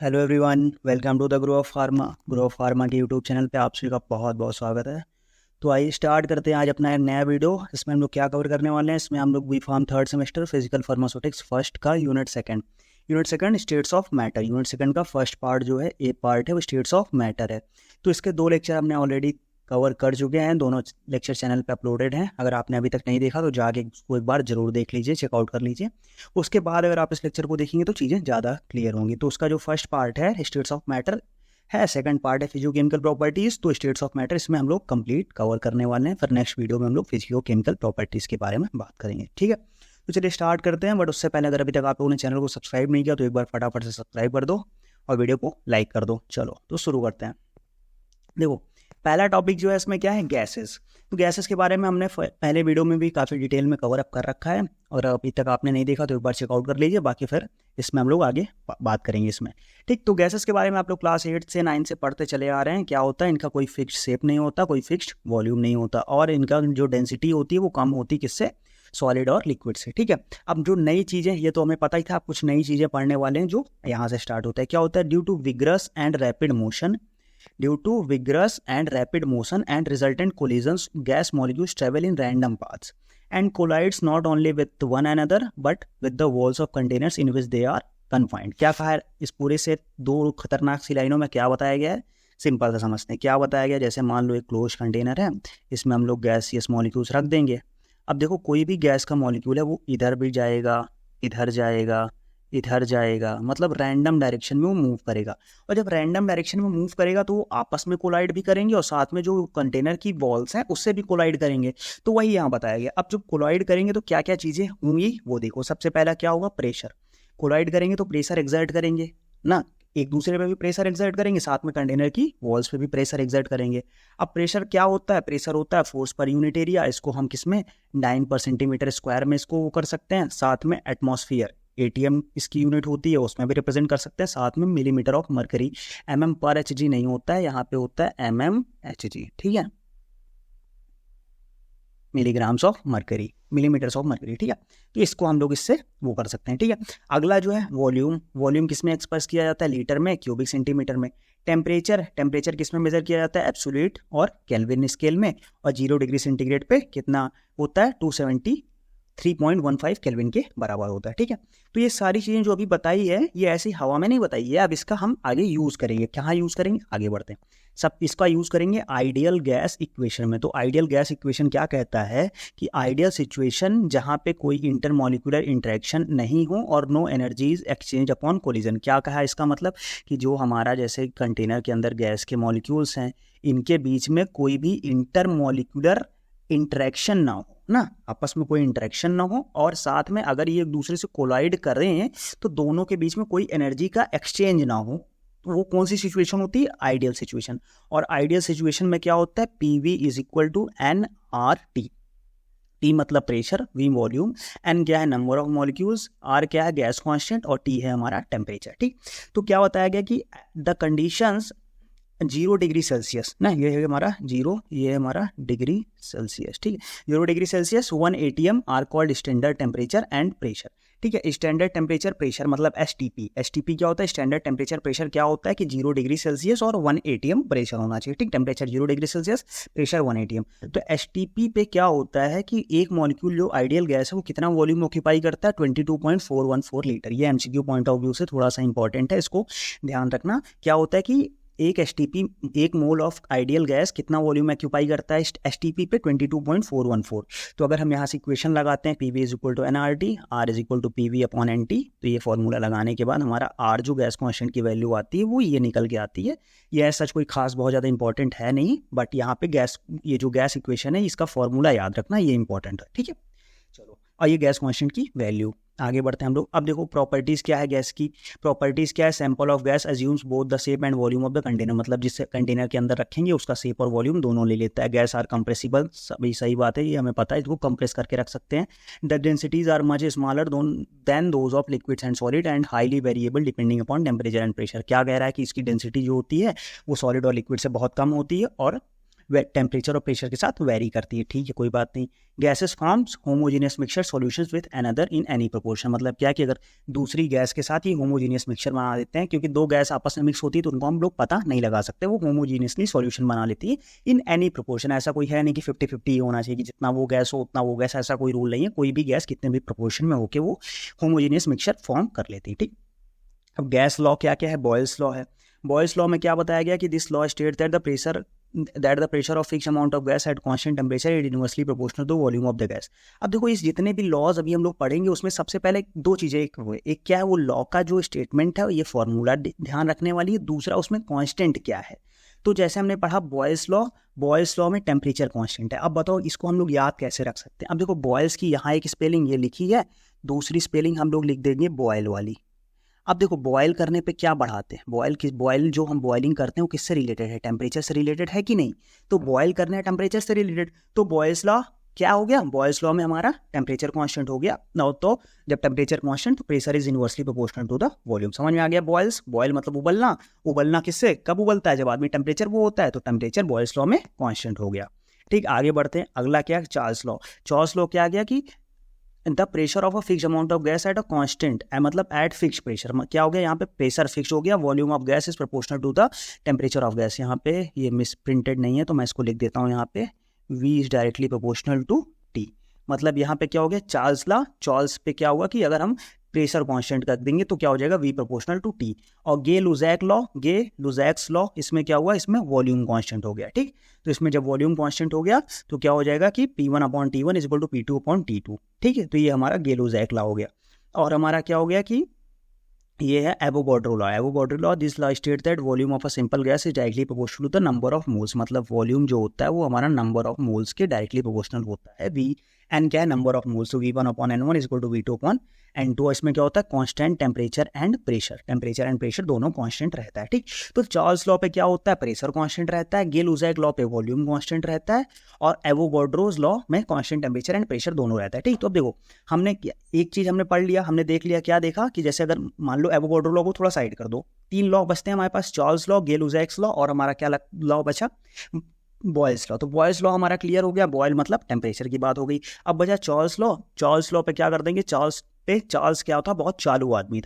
Hello everyone, welcome to the grow of pharma. Grow of pharma के YouTube channel पे आप सभी का बहुत बहुत स्वागत है। तो आइए स्टार्ट करते हैं आज अपना एक नया वीडियो। इसमें हम लोग क्या कवर करने वाले हैं। इसमें हम लोग B pharm third semester physical pharmaceutics first का unit second states of matter. Unit second का फर्स्ट पार्ट जो है ए पार्ट है वो स्टेट्स ऑफ मैटर है। तो इसके दो लेक्चर हमने ऑलरेडी कवर कर चुके हैं, दोनों लेक्चर चैनल पे अपलोडेड हैं। अगर आपने अभी तक नहीं देखा तो जाके उसको एक बार जरूर देख लीजिए, चेकआउट कर लीजिए। उसके बाद अगर आप इस लेक्चर को देखेंगे तो चीज़ें ज़्यादा क्लियर होंगी। तो उसका जो फर्स्ट पार्ट है स्टेट्स ऑफ मैटर है, सेकंड पार्ट है फिजियोकेमिकल प्रॉपर्टीज़। तो स्टेट्स ऑफ मैटर इसमें हम लोग कंप्लीट कवर करने वाले हैं। फिर नेक्स्ट वीडियो में हम लोग फिजियोकेमिकल प्रॉपर्टीज़ के बारे में बात करेंगे, ठीक है। तो चलिए स्टार्ट करते हैं। बट उससे पहले अगर अभी तक आप लोगों ने चैनल को सब्सक्राइब नहीं किया तो एक बार फटाफट से सब्सक्राइब कर दो और वीडियो को लाइक कर दो। चलो तो शुरू करते हैं। देखो, पहला टॉपिक जो है इसमें क्या है, गैसेस। तो गैसेस के बारे में हमने पहले वीडियो में भी काफ़ी डिटेल में कवर अप कर रखा है, और अभी तक आपने नहीं देखा तो एक बार चेकआउट कर लीजिए। बाकी फिर इसमें हम लोग आगे बात करेंगे इसमें, ठीक। तो गैसेस के बारे में आप लोग क्लास 8 से 9 से पढ़ते चले आ रहे हैं। क्या होता है, इनका कोई फिक्स्ड शेप नहीं होता, कोई फिक्स्ड वॉल्यूम नहीं होता, और इनका जो डेंसिटी होती है वो कम होती है किससे, सॉलिड और लिक्विड से, ठीक है। अब जो नई चीज़ें, ये तो हमें पता ही था, आप कुछ नई चीज़ें पढ़ने वाले हैं जो यहाँ से स्टार्ट होता है। क्या होता है, due to vigorous and rapid motion, due to vigorous and rapid motion and resultant collisions, gas molecules travel in random paths and collides not only with one another but with the walls of containers in which they are confined। क्या कहा है इस पूरे से, दो खतरनाक सी लाइनों में क्या बताया गया है, सिंपल सा समझते हैं। क्या बताया गया, जैसे मान लो एक क्लोज कंटेनर है, इसमें हम लोग गैसियस मॉलिक्यूल्स रख देंगे। अब देखो, कोई भी गैस का मॉलिक्यूल है वो इधर भी जाएगा, इधर जाएगा, इधर जाएगा, मतलब रैंडम डायरेक्शन में वो मूव करेगा। और जब रैंडम डायरेक्शन में मूव करेगा तो वो आपस में कोलाइड भी करेंगे और साथ में जो कंटेनर की वॉल्स हैं उससे भी कोलाइड करेंगे। तो वही यहाँ बताया गया। अब जब कोलाइड करेंगे तो क्या क्या चीज़ें होंगी वो देखो। सबसे पहला क्या होगा, प्रेशर। कोलाइड करेंगे तो प्रेशर एक्सर्ट करेंगे ना, एक दूसरे पे भी प्रेशर एक्सर्ट करेंगे, साथ में कंटेनर की वॉल्स पे भी प्रेशर एक्सर्ट करेंगे। अब प्रेशर क्या होता है, प्रेशर होता है फोर्स पर यूनिट एरिया। इसको हम किस में, डाइन पर सेंटीमीटर स्क्वायर में इसको वो कर सकते हैं। साथ में एटमॉस्फेयर, एटीएम इसकी यूनिट होती है, उसमें भी रिप्रेजेंट कर सकते हैं। साथ में मिलीमीटर ऑफ मरकरी, एमएम पर एचजी नहीं होता है, यहाँ पे होता है एमएम एचजी, ठीक है, milligrams of mercury, millimetres of mercury, ठीक है। तो इसको हम लोग इससे वो कर सकते हैं, ठीक है। अगला जो है वॉल्यूम, वॉल्यूम किस में एक्सप्रेस किया जाता है, लीटर में, क्यूबिक सेंटीमीटर में। टेम्परेचर, टेम्परेचर किस में मेजर किया जाता है, एब्सोल्यूट और केल्विन स्केल में। और 0 डिग्री सेंटीग्रेड पे कितना होता है, 273.15 केल्विन के बराबर होता है, ठीक है। तो ये सारी चीज़ें जो अभी बताई है ये ऐसी हवा में नहीं बताई है। अब इसका हम आगे यूज़ करेंगे, कहाँ यूज़ करेंगे, आगे बढ़ते हैं। सब इसका यूज़ करेंगे आइडियल गैस इक्वेशन में। तो आइडियल गैस इक्वेशन क्या कहता है कि आइडियल सिचुएशन जहाँ पे कोई इंटरमॉलिक्यूलर इंटरेक्शन नहीं हो और no energies exchange upon collision. क्या कहा है इसका मतलब, कि जो हमारा जैसे कंटेनर के अंदर गैस के मॉलिक्यूल्स हैं, इनके बीच में कोई भी इंटरमॉलिक्यूलर इंटरेक्शन ना हो ना, आपस में कोई इंटरेक्शन ना हो, और साथ में अगर ये एक दूसरे से कोलाइड कर रहे हैं तो दोनों के बीच में कोई एनर्जी का एक्सचेंज ना हो। तो वो कौन सी सिचुएशन होती है, आइडियल सिचुएशन। और आइडियल सिचुएशन में क्या होता है, PV is equal to N R T. T मतलब प्रेशर, वी वॉल्यूम, एन क्या है नंबर ऑफ मॉलिक्यूल्स, आर क्या है गैस कांस्टेंट, और टी है हमारा टेम्परेचर, ठीक। तो क्या बताया गया कि द कंडीशंस 0 डिग्री सेल्सियस ना, ये है हमारा 0, ये है हमारा डिग्री सेल्सियस, ठीक है। 0 degree Celsius 1 ATM are called standard temperature and pressure, ठीक है। स्टैंडर्ड टेम्परेचर प्रेशर मतलब एसटीपी। एसटीपी क्या होता है, स्टैंडर्ड टेम्परेचर प्रेशर क्या होता है कि 0 डिग्री सेल्सियस और 1 ATM प्रेशर होना चाहिए, ठीक। Temperature 0 degree Celsius, pressure 1 ATM। तो एसटीपी पे क्या होता है कि एक मॉलिक्यूल जो आइडियल गैस है वो कितना वॉल्यूम ऑक्यूपाई करता है, 22.414 लीटर। ये एमसीक्यू पॉइंट ऑफ व्यू से थोड़ा सा इंपॉर्टेंट है, इसको ध्यान रखना। क्या होता है कि एक एसटीपी, एक मोल ऑफ आइडियल गैस कितना वॉल्यूम एक्यूपाई करता है एसटीपी पे, 22.414। तो अगर हम यहाँ से इक्वेशन लगाते हैं, PV is equal to NRT, R is equal to PV upon NT, तो ये फॉर्मूला लगाने के बाद हमारा आर जो गैस कांस्टेंट की वैल्यू आती है वो ये निकल के आती है। ये सच कोई खास बहुत ज़्यादा इंपॉर्टेंट है नहीं, बट यहाँ पे गैस, ये जो गैस इक्वेशन है इसका फॉर्मूला याद रखना, ये इंपॉर्टेंट है, ठीक है। चलो, और ये गैस कांस्टेंट की वैल्यू, आगे बढ़ते हैं हम लोग। अब देखो प्रॉपर्टीज़ क्या है गैस की, प्रॉपर्टीज़ क्या है, sample of gas assumes both the shape and volume of the container, मतलब जिस कंटेनर के अंदर रखेंगे उसका शेप और वॉल्यूम दोनों ले लेता है। गैस आर कंप्रेसिबल, सभी सही बात है, ये हमें पता है, इसको कंप्रेस करके रख सकते हैं। The densities are much smaller than those of liquids and solid and highly variable depending upon temperature and pressure. क्या कह रहा है कि इसकी डेंसिटी जो होती है वो सॉलिड और लिक्विड से बहुत कम होती है और टेम्परेचर और प्रेशर के साथ वेरी करती है, ठीक है, कोई बात नहीं। Gases forms homogeneous mixture solutions with another in any proportion, मतलब क्या कि अगर दूसरी गैस के साथ ही होमोजीनियस मिक्सचर बना देते हैं, क्योंकि दो गैस आपस में मिक्स होती है तो उनको हम लोग पता नहीं लगा सकते, वो होमोजीनियसली सॉल्यूशन बना लेती है इन एनी प्रोपोर्शन। ऐसा कोई है नहीं कि 50-50 होना चाहिए कि जितना वो गैस हो उतना वो गैस, ऐसा कोई रूल नहीं है, कोई भी गैस कितने भी प्रोपोर्शन में होकर वो होमोजीनियस मिक्सचर फॉर्म कर लेती है, ठीक। अब गैस लॉ क्या क्या है, बॉयल्स लॉ है। बॉयल्स लॉ में क्या बताया गया कि this law state that the pressure of fix amount of gas at constant temperature is inversely proportional to volume of the gas. अब देखो इस जितने भी लॉज अभी हम लोग पढ़ेंगे उसमें सबसे पहले दो चीजें, एक क्या है वो लॉ का जो स्टेटमेंट है ये फॉर्मूला ध्यान रखने वाली है, दूसरा उसमें कांस्टेंट क्या है। तो जैसे हमने पढ़ा बॉयल्स लॉ में टेम्परेचर कांस्टेंट है। अब बताओ इसको हम लोग याद कैसे रख सकते हैं। अब देखो बॉयल्स की यहाँ एक स्पेलिंग ये लिखी है, दूसरी स्पेलिंग हम लोग लिख देंगे बॉयल वाली। अब देखो बॉयल करने पे क्या बढ़ाते हैं, बॉयल जो हम बॉइलिंग करते हैं वो किससे रिलेटेड है, टेम्परेचर से रिलेटेड है कि नहीं। तो बॉयल करना है टेम्परेचर से रिलेटेड, तो बॉयल्स लॉ क्या हो गया, बॉयल्स लॉ में हमारा टेम्परेचर कांस्टेंट हो गया ना। तो जब टेम्परेचर कांस्टेंट तो pressure is inversely proportional to the volume. समझ में आ गया। बॉयल मतलब उबलना, उबलना किससे कब उबलता है, जब आदमी टेम्परेचर वो होता है, तो टेम्परेचर बॉयल्स लॉ में कांस्टेंट हो गया, ठीक। आगे बढ़ते हैं, अगला क्या, चार्ल्स लॉ क्या आ गया कि the pressure of a fix amount of gas at a constant, मतलब एट फिक्स प्रेशर, क्या हो गया यहाँ पे प्रेशर फिक्स हो गया, volume of gas is proportional to the temperature of gas. यहाँ पे ये मिस प्रिंटेड नहीं है तो मैं इसको लिख देता हूँ यहाँ पे V is directly proportional to T। मतलब यहाँ पे क्या हो गया, चार्ल्स पे क्या हुआ कि अगर हम प्रेशर कांस्टेंट कर देंगे तो क्या हो जाएगा V प्रोपोर्शनल टू T। और लुजैक्स लॉ इसमें क्या हुआ, इसमें वॉल्यूम कांस्टेंट हो गया, ठीक। तो इसमें जब वॉल्यूम कांस्टेंट हो गया तो क्या हो जाएगा कि P1/T1 is equal to P2/T2, ठीक है। तो ये हमारा गे-लुजैक लॉ हो गया। और हमारा क्या हो गया कि ये है Avogadro law. This law state that volume of a simple gas is directly proportional to the number of moles, मतलब वॉल्यूम जो होता है वो हमारा नंबर ऑफ मोल्स के डायरेक्टली प्रोपोर्शनल होता है। V एन क्या है, नंबर ऑफ मोल्स, तो V1/N1 is equal to V2/N2। इसमें क्या होता है, कांस्टेंट टेम्परेचर एंड प्रेशर दोनों कांस्टेंट रहता है, ठीक। तो चार्ल्स लॉ पे क्या होता है, प्रेशर कांस्टेंट रहता है, गे-लुजैक लॉ पे वॉल्यूम कांस्टेंट रहता है, और एवोगाड्रोज लॉ में कांस्टेंट टेम्परेचर एंड प्रेशर दोनों रहता है, ठीक। तो अब देखो हमने एक चीज हमने पढ़ लिया, हमने देख लिया, क्या देखा कि जैसे अगर मान लो एवोगाड्रो लॉ को थोड़ा साइड कर दो, 3 लॉ बचते हैं हमारे पास, चार्ल्स लॉ, गे-लुजैक लॉ और हमारा क्या लॉ बचा, बॉयल्स लॉ। तो बॉयल्स लॉ हमारा क्लियर हो गया, बॉयल मतलब टेम्परेचर की बात हो गई। अब बचा चार्ल्स लॉ पे क्या कर देंगे, चार्ल्स क्या था, बहुत चालू आदमी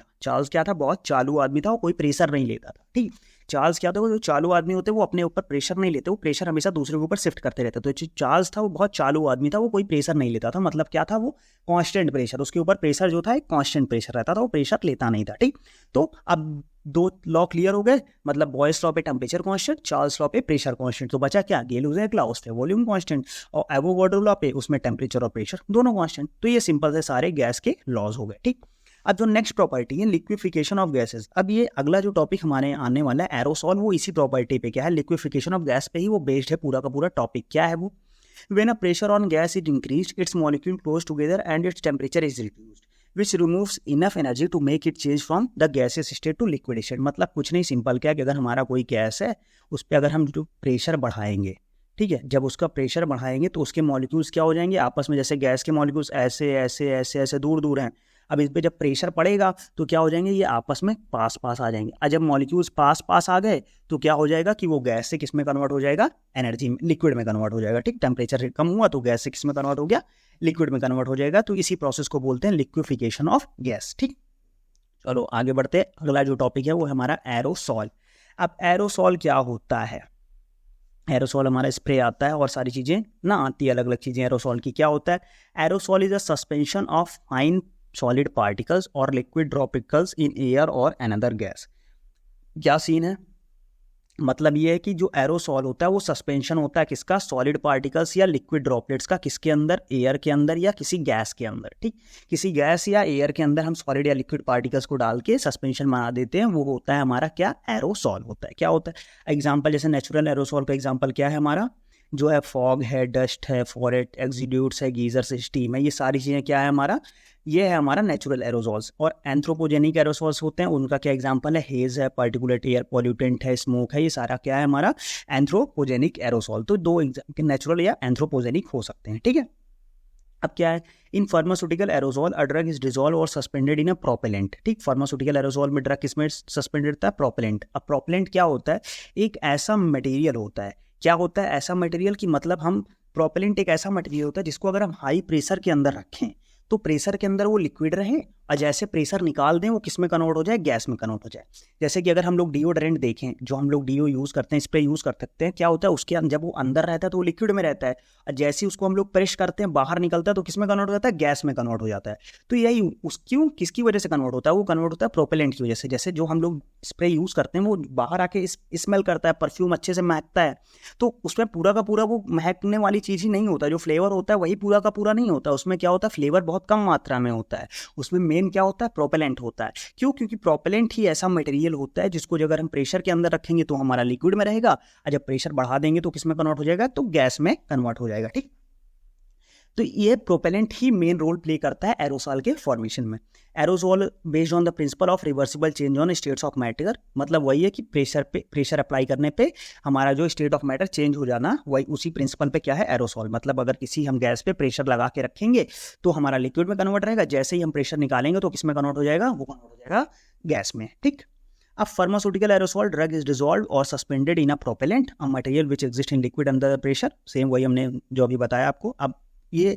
था, वो कोई प्रेशर नहीं लेता था, ठीक। चार्ल्स क्या था, वो जो चालू आदमी होते वो अपने ऊपर प्रेशर नहीं लेते, वो प्रेशर हमेशा दूसरे के ऊपर शिफ्ट करते रहते। तो चार्ल्स था वो बहुत चालू आदमी था, वो कोई प्रेशर नहीं लेता था, मतलब क्या था, वो कांस्टेंट प्रेशर, उसके ऊपर प्रेशर जो था एक कांस्टेंट प्रेशर रहता था, वो प्रेशर लेता नहीं था, ठीक। तो अब 2 लॉ क्लियर हो गए, मतलब बॉयल्स लॉ पे टेम्परेचर कांस्टेंट, चार्ल्स लॉ पे प्रेशर कांस्टेंट। तो बचा क्या, गे-लुजैक लॉ, उस पे वॉल्यूम कांस्टेंट, और एवोगाड्रो लॉ पे उसमें टेम्परेचर और प्रेशर दोनों कांस्टेंट। तो ये सिंपल से सारे गैस के लॉज हो गए, ठीक। अब जो नेक्स्ट प्रॉपर्टी है लिक्विफिकेशन ऑफ गैसेस, अब ये अगला जो टॉपिक हमारे आने वाला है एरोसॉल, वो इसी प्रॉपर्टी पे क्या है, लिक्विफिकेशन ऑफ गैस पे ही वो बेस्ड है पूरा का पूरा टॉपिक। क्या है वो, when a pressure on gas is increased it's molecule close together and its temperature is reduced which removes enough energy to make it change from the gaseous state to liquid state। मतलब कुछ नहीं, simple क्या है कि अगर हमारा कोई gas है उस पर अगर हम जो प्रेशर बढ़ाएंगे, ठीक है, जब उसका प्रेशर बढ़ाएंगे तो उसके मॉलिक्यूल्स क्या हो जाएंगे आपस में, जैसे गैस के मॉलिक्यूल्स ऐसे दूर हैं, अब इस पर जब प्रेशर पड़ेगा तो क्या हो जाएंगे, ये आपस में पास आ जाएंगे। और जब मॉलिक्यूल्स पास आ गए तो क्या हो जाएगा कि वो गैस से किस में कन्वर्ट हो जाएगा, एनर्जी में, लिक्विड में कन्वर्ट हो जाएगा, ठीक। टेम्परेचर कम हुआ तो गैस से किस में कन्वर्ट हो गया, लिक्विड में कन्वर्ट हो जाएगा। तो इसी प्रोसेस को बोलते हैं लिक्विफिकेशन ऑफ गैस, ठीक। चलो आगे बढ़ते हैं, अगला जो टॉपिक है वो है हमारा एरोसॉल। अब एरोसॉल क्या होता है, एरोसॉल हमारा स्प्रे आता है और सारी चीज़ें ना आती है, अलग अलग चीज़ें एरोसॉल की। क्या होता है, aerosol is a suspension of fine solid particles और लिक्विड ड्रॉपिकल्स इन एयर और अनदर गैस। क्या सीन है, मतलब ये है कि जो एरोसॉल होता है वो सस्पेंशन होता है किसका, सॉलिड पार्टिकल्स या लिक्विड ड्रॉपलेट्स का, किसके अंदर, एयर के अंदर या किसी गैस के अंदर, ठीक। किसी गैस या एयर के अंदर हम सॉलिड या लिक्विड पार्टिकल्स को डाल के सस्पेंशन बना देते हैं, वो होता है हमारा क्या, एरोसॉल होता है। क्या होता है एग्जाम्पल, जैसे नेचुरल एरोसॉल का एग्जाम्पल क्या है हमारा, जो है फॉग है, डस्ट है, फॉरेट एक्सिड्यूट्स है, गीजर से स्टीम है, ये सारी चीज़ें क्या है हमारा, ये है हमारा नेचुरल एरोसॉल्स। और एंथ्रोपोजेनिक एरोसॉल्स होते हैं, उनका क्या एग्जांपल है, हेज है, पार्टिकुलेट एयर पॉल्यूटेंट है, स्मोक है, ये सारा क्या है हमारा एंथ्रोपोजेनिक एरोसॉल। तो 2 नेचुरल या एंथ्रोपोजेनिक हो सकते हैं, ठीक है। अब क्या है, in pharmaceutical aerosol a drug is dissolve और सस्पेंडेड इन अ प्रोपेलेंट, ठीक। फार्मास्यूटिकल एरोसॉल में ड्रग किसमें सस्पेंडेड होता है, प्रोपेलेंट। अब प्रोपेलेंट क्या होता है, एक ऐसा मटेरियल होता है क्या होता है ऐसा मटेरियल कि मतलब हम प्रोपेलेंट एक ऐसा मटेरियल होता है जिसको अगर हम हाई प्रेशर के अंदर रखें तो प्रेशर के अंदर वो लिक्विड रहे और जैसे प्रेशर निकाल दें वो किस में कन्वर्ट हो जाए, गैस में कन्वर्ट हो जाए। जैसे कि अगर हम लोग डिओड्रेंट देखें, जो हम लोग डीओ यूज़ करते हैं, स्प्रे यूज़ कर सकते हैं, क्या होता है उसके जब वो अंदर रहता है तो वो लिक्विड में रहता है और जैसे ही उसको हम लोग प्रेस करते हैं बाहर निकलता है तो किस में कन्वर्ट हो जाता है, गैस में कन्वर्ट हो जाता है। तो यही क्यों किसकी वजह से कन्वर्ट होता है, वो कन्वर्ट होता है प्रोपेलेंट की वजह से। जैसे जो हम लोग स्प्रे यूज़ करते हैं वो बाहर आके स्मेल करता है, परफ्यूम अच्छे से महकता है, तो उसमें पूरा का पूरा वो महकने वाली चीज़ ही नहीं होता, जो फ्लेवर होता है वही पूरा का पूरा नहीं होता, उसमें क्या होता है फ्लेवर बहुत कम मात्रा में होता है, उसमें मेन क्या होता है प्रोपेलेंट होता है। क्यों? क्योंकि प्रोपेलेंट ही ऐसा मटेरियल होता है जिसको अगर हम प्रेशर के अंदर रखेंगे तो हमारा लिक्विड में रहेगा और जब प्रेशर बढ़ा देंगे तो किस में कन्वर्ट हो जाएगा, तो गैस में कन्वर्ट हो जाएगा। ठीक, तो ये प्रोपेलेंट ही मेन रोल प्ले करता है एरोसॉल के फॉर्मेशन में। Aerosol based on the principle of reversible change on states of matter, मतलब वही है कि प्रेशर अप्लाई करने पे हमारा जो स्टेट ऑफ मैटर चेंज हो जाना, वही उसी प्रिंसिपल पे क्या है एरोसॉल। मतलब अगर किसी हम गैस पे प्रेशर लगा के रखेंगे तो हमारा लिक्विड में कन्वर्ट रहेगा, जैसे ही हम प्रेशर निकालेंगे तो किस में कन्वर्ट हो जाएगा, वो कन्वर्ट हो जाएगा गैस में। ठीक, अब pharmaceutical aerosol drug is dissolve और suspended in a propellant, a material which exist in liquid under pressure. Same वही हमने जो अभी बताया आपको। अब ये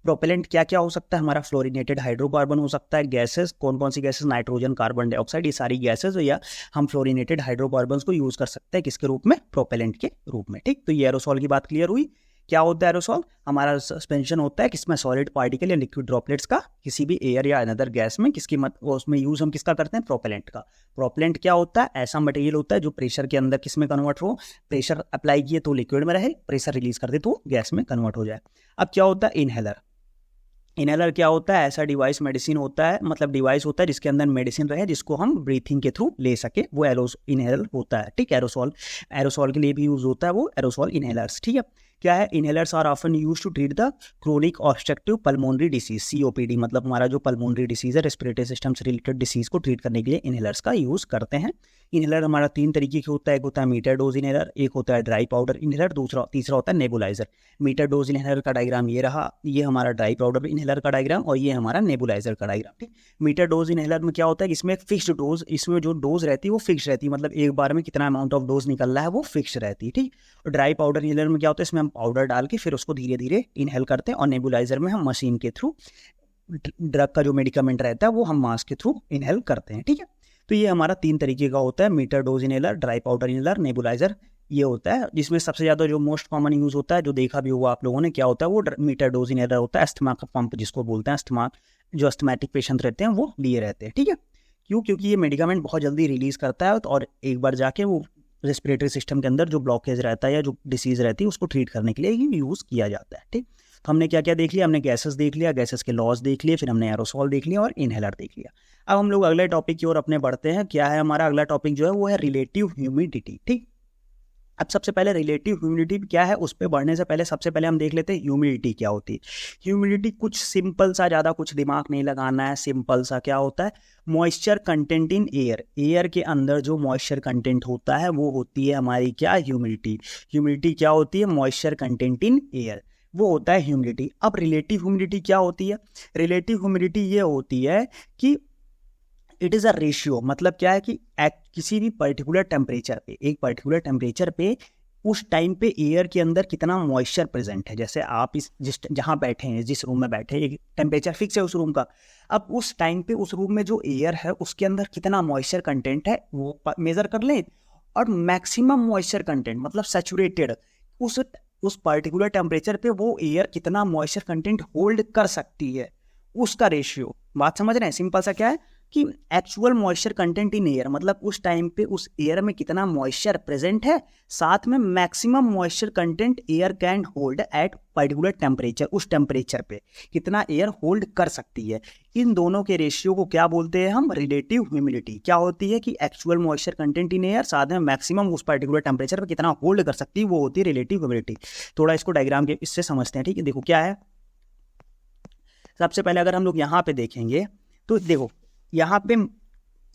प्रोपेलेंट क्या क्या हो सकता है, हमारा फ्लोरिनेटेड हाइड्रोकार्बन हो सकता है, गैसेस कौन कौन सी गैसेस, नाइट्रोजन, कार्बन डाइऑक्साइड, ये सारी गैसेस, या हम फ्लोरिनेटेड हाइड्रोकार्बन को यूज कर सकते हैं किसके रूप में, प्रोपेलेंट के रूप में। ठीक, तो ये एरोसॉल की बात क्लियर हुई। क्या होता है एरोसॉल, हमारा सस्पेंशन होता है किसमें, सॉलिड पार्टिकल या लिक्विड ड्रॉपलेट्स का किसी भी एयर या अनदर गैस में, किसकी उसमें यूज हम किसका करते हैं, प्रोपेलेंट का। प्रोपेलेंट क्या होता है, ऐसा मटेरियल होता है जो प्रेशर के अंदर किसमें कन्वर्ट हो, प्रेशर अप्लाई किए तो लिक्विड में रहे, प्रेशर रिलीज कर दे तो गैस में कन्वर्ट हो जाए। अब क्या होता है इनहेलर। इनहेलर क्या होता है, ऐसा डिवाइस मेडिसिन होता है, मतलब डिवाइस होता है जिसके अंदर मेडिसिन रहे जिसको हम ब्रीथिंग के थ्रू ले सके, वो इनहेलर होता है। ठीक, एरोसॉल के लिए भी यूज होता है वो एरोसॉल इनहेलर्स। ठीक है, क्या है, inhalers are often use to treat the chronic obstructive pulmonary disease, COPD, मतलब हमारा जो पल्मोनरी डिसीज है, रेस्पिरेटरी सिस्टम से रिलेटेड डिसीज को ट्रीट करने के लिए इनहेलर्स का यूज करते हैं। इनहेलर हमारा 3 तरीके के होता है, एक होता है मीटर डोज इनहेलर, एक होता है ड्राई पाउडर इनहेलर, तीसरा होता है नेबुलाइजर। मीटर डोज इनहेलर का डायग्राम ये रहा, ये हमारा ड्राई पाउडर इनहेलर का डायग्राम, और ये हमारा नेबुलाइजर का डायग्राम। ठीक, मीटर डोज इनहेलर में क्या होता है कि इसमें एक फिक्स्ड डोज, इसमें जो डोज रहती है वो फिक्स रहती है, मतलब एक बार में कितना अमाउंट ऑफ डोज निकल रहा है वो फिक्स रहती है। ठीक, और ड्राई पाउडर इनहेलर में क्या होता है, इसमें हम पाउडर डाल के फिर उसको धीरे धीरे इनहेल करते हैं, और नेबुलाइजर में हम मशीन के थ्रू ड्रग का जो मेडिकामेंट रहता है वो हम मास्क के थ्रू इनहेल करते हैं। ठीक है, तो ये हमारा 3 तरीके का होता है, meter dose inhaler, dry powder inhaler, nebuliser, ये होता है। जिसमें सबसे ज़्यादा जो मोस्ट कॉमन यूज़ होता है, जो देखा भी हुआ आप लोगों ने, क्या होता है वो मीटर डोज इनहेलर होता है। अस्थमा का पंप जिसको बोलते हैं, अस्थमा जो अस्थमैटिक पेशेंट रहते हैं वो लिए रहते हैं। ठीक है, क्यों, क्योंकि ये मेडिकामेंट बहुत जल्दी रिलीज़ करता है और एक बार जाके वो रेस्पिरेटरी सिस्टम के अंदर जो ब्लॉकेज रहता है या जो डिसीज़ रहती है उसको ट्रीट करने के लिए ये यूज़ किया जाता है। ठीक, तो हमने क्या क्या देख लिया, हमने गैसेस देख लिया, गैसेस के लॉज देख लिए, फिर हमने एरोसॉल देख लिया और इनहेलर देख लिया। अब हम लोग अगले टॉपिक की ओर अपने बढ़ते हैं। क्या है हमारा अगला टॉपिक जो है वो है रिलेटिव ह्यूमिडिटी। ठीक, अब सबसे पहले रिलेटिव ह्यूमिडिटी क्या है, उस पर बढ़ने से पहले सबसे पहले हम देख लेते हैं ह्यूमिडिटी क्या होती है। ह्यूमिडिटी कुछ सिंपल सा, ज़्यादा कुछ दिमाग नहीं लगाना है, सिंपल सा क्या होता है, moisture content in air, air के अंदर जो मॉइस्चर कंटेंट होता है वो होती है हमारी क्या, ह्यूमिडिटी। ह्यूमिडिटी क्या होती है, मॉइस्चर कंटेंट इन एयर, वो होता है ह्यूमिडिटी। अब रिलेटिव ह्यूमिडिटी क्या होती है, रिलेटिव ह्यूमिडिटी ये होती है कि इट इज़ अ रेशियो, मतलब क्या है कि किसी भी पर्टिकुलर टेम्परेचर पे, एक पर्टिकुलर टेम्परेचर पे उस टाइम पे एयर के अंदर कितना मॉइस्चर प्रेजेंट है। जैसे आप जहाँ बैठे हैं, जिस रूम में बैठे हैं, एक टेम्परेचर फिक्स है उस रूम का, अब उस टाइम पे उस रूम में जो एयर है उसके अंदर कितना मॉइस्चर कंटेंट है वो मेज़र कर लें, और मैक्सिमम मॉइस्चर कंटेंट मतलब सैचुरेटेड, उस पर्टिकुलर टेम्परेचर पे वो एयर कितना मॉइस्चर कंटेंट होल्ड कर सकती है, उसका रेशियो। बात समझ रहे हैं, सिंपल सा क्या है कि actual moisture content in air, मतलब उस टाइम पे उस एयर में कितना मॉइस्चर प्रेजेंट है, साथ में maximum moisture content air can hold at particular temperature, उस टेम्परेचर पे कितना एयर होल्ड कर सकती है। इन दोनों के रेशियो को क्या बोलते हैं हम, रिलेटिव ह्यूमिडिटी। क्या होती है कि actual moisture content in air साथ में मैक्सिमम उस पर्टिकुलर टेम्परेचर पे कितना होल्ड कर सकती है, वो होती है रिलेटिव ह्यूमिडिटी। थोड़ा इसको डायग्राम के इससे समझते हैं। ठीक है, देखो क्या है, सबसे पहले अगर हम लोग यहाँ पे देखेंगे तो देखो यहाँ पे